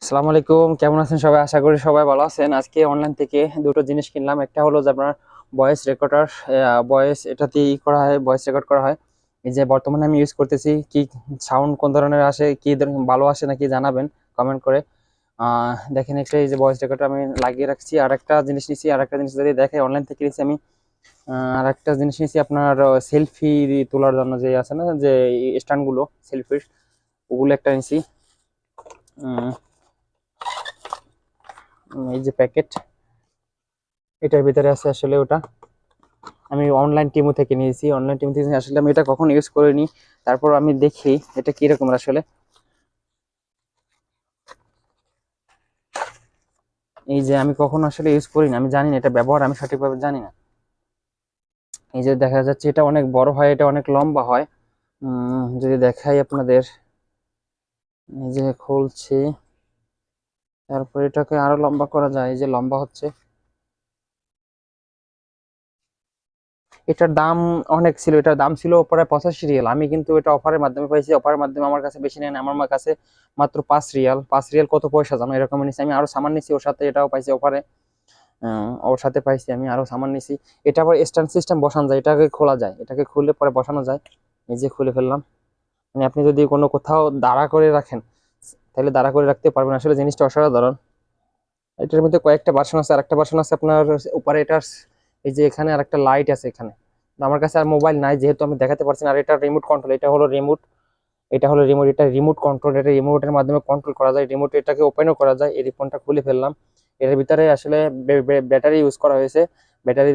আসসালামু আলাইকুম, কেমন আছেন সবাই? আশা করি সবাই ভালো আছেন। আজকে অনলাইন থেকে দুটো জিনিস কিনলাম। একটা হলো যে আপনার ভয়েস রেকর্ডার, ভয়েস এটাতে করা হয়, ভয়েস রেকর্ড করা হয়। এই যে বর্তমানে আমি ইউজ করতেছি, কি সাউন্ড কোন ধরনের আসে, কি ভালো আসে নাকি জানাবেন কমেন্ট করে। দেখেন একটা এই যে ভয়েস রেকর্ডার আমি লাগিয়ে রাখছি। আর একটা জিনিস নিচ্ছি, আর একটা জিনিস যদি দেখে অনলাইন থেকে নিচ্ছি আমি। আর একটা জিনিস নিচ্ছি আপনার সেলফি তোলার জন্য, যে আছে না যে স্ট্যান্ডগুলো সেলফির, ওগুলো একটা নিচ্ছি। এই যে প্যাকেট, এটার ভিতরে আছে আসলে ওটা আমি অনলাইন টিমো থেকে নিয়েছি। অনলাইন টিমো থেকে আসলে আমি এটা কখনো ইউজ করিনি। তারপর আমি দেখি এটা কিরকম আসলে। এই যে আমি কখনো আসলে ইউজ করিনি, আমি জানি না এটা ব্যবহার, আমি সঠিকভাবে জানি না। এই যে দেখা যাচ্ছে এটা অনেক বড় হয়, এটা অনেক লম্বা হয়। যদি দেখাই আপনাদের, এই যে খুলছি, তারপর এটাকে আরো লম্বা করা যায়। এই যে লম্বা হচ্ছে। এটার দাম অনেক ছিল, এটার দাম ছিল প্রায় 85 রিয়াল। আমি কিন্তু এটা অফারের মাধ্যমে পাইছি। অফারের মাধ্যমে আমার কাছে বেশি নেন, আমার কাছে মাত্র 5 রিয়াল। 5 রিয়াল কত পয়সা জানো, এরকম নিছি। আমি আরো সামান নিছি ওর সাথে, এটাও পাইছি অফারে। ওর সাথে পাইছি আমি আরো সামান নিছি। এটা আবার স্ট্যান্ড সিস্টেম বসানো যায়, এটাকে খোলা যায়, এটাকে খুলে পরে বসানো যায়। এই যে খুলে ফেললাম। মানে আপনি যদি কোনো কোথাও দাঁড়া করে রাখেন, তাহলে দাঁড়া করে রাখতে পারবেন। আসলে জিনিসটা অসাধারণ। এটার মধ্যে কয়েকটা ভার্সন আছে। আর একটা ভার্সন আছে আপনার উপরে, এটার এই যে এখানে আর একটা লাইট আছে এখানে। তো আমার কাছে আর মোবাইল নাই, যেহেতু আমি দেখাতে পারছি না। আর এটা রিমোট কন্ট্রোল, এটা হলো রিমোট, এটা হলো রিমোট, এটা রিমোট কন্ট্রোল। এটা রিমোটের মাধ্যমে কন্ট্রোল করা যায়, রিমোট এটাকে ওপেনও করা যায়। এই রিপনটা খুলে ফেললাম। এর ভিতরে আসলে ব্যাটারি ইউজ করা হয়েছে। ব্যাটারি,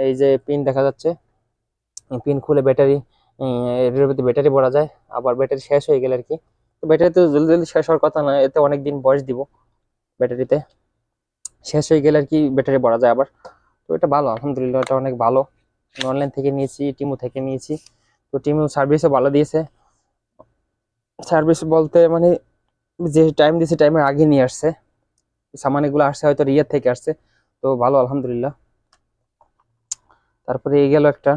এই যে পিন দেখা যাচ্ছে, পিন খুলে ব্যাটারি, এর ভিতরে ব্যাটারি ভরা যায়। আবার ব্যাটারি শেষ হয়ে গেলে আর কি, তো ব্যাটারি তো জলদি জলদি শেষ হওয়ার কথা না, এতে অনেক দিন বয়স দিব ব্যাটারিতে। শেষ হয়ে গেলে আর কি ব্যাটারি ভরা যায় আবার। তো এটা ভালো, আলহামদুলিল্লাহ, এটা অনেক ভালো। অনলাইন থেকে নিয়েছি, টিমু থেকে নিয়েছি। তো টিমু সার্ভিসও ভালো দিয়েছে। সার্ভিস বলতে মানে যে টাইম দিয়েছে টাইমের আগে নিয়ে আসছে। সামান এগুলো আসছে হয়তো রিয়াদ থেকে আসছে। তো ভালো, আলহামদুলিল্লাহ। তারপরে এই গেল একটা,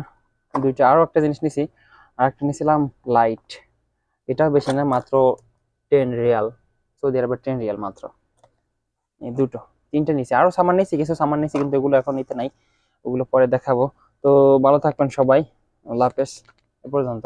দুইটা। আরো একটা জিনিস নিছি, আর একটা নিয়েছিলাম লাইট। এটা বেশি না, মাত্র 10 রিয়াল। সৌদি আরবের 10 রিয়াল মাত্র। এই দুটো, তিনটে নিছি। আরো সামান নিছি, কিছু সামান নিছি, কিন্তু এগুলো এখন নিতে নাই, ওগুলো পরে দেখাবো। তো ভালো থাকবেন সবাই, আল্লাহ হাফেজ, এ পর্যন্ত।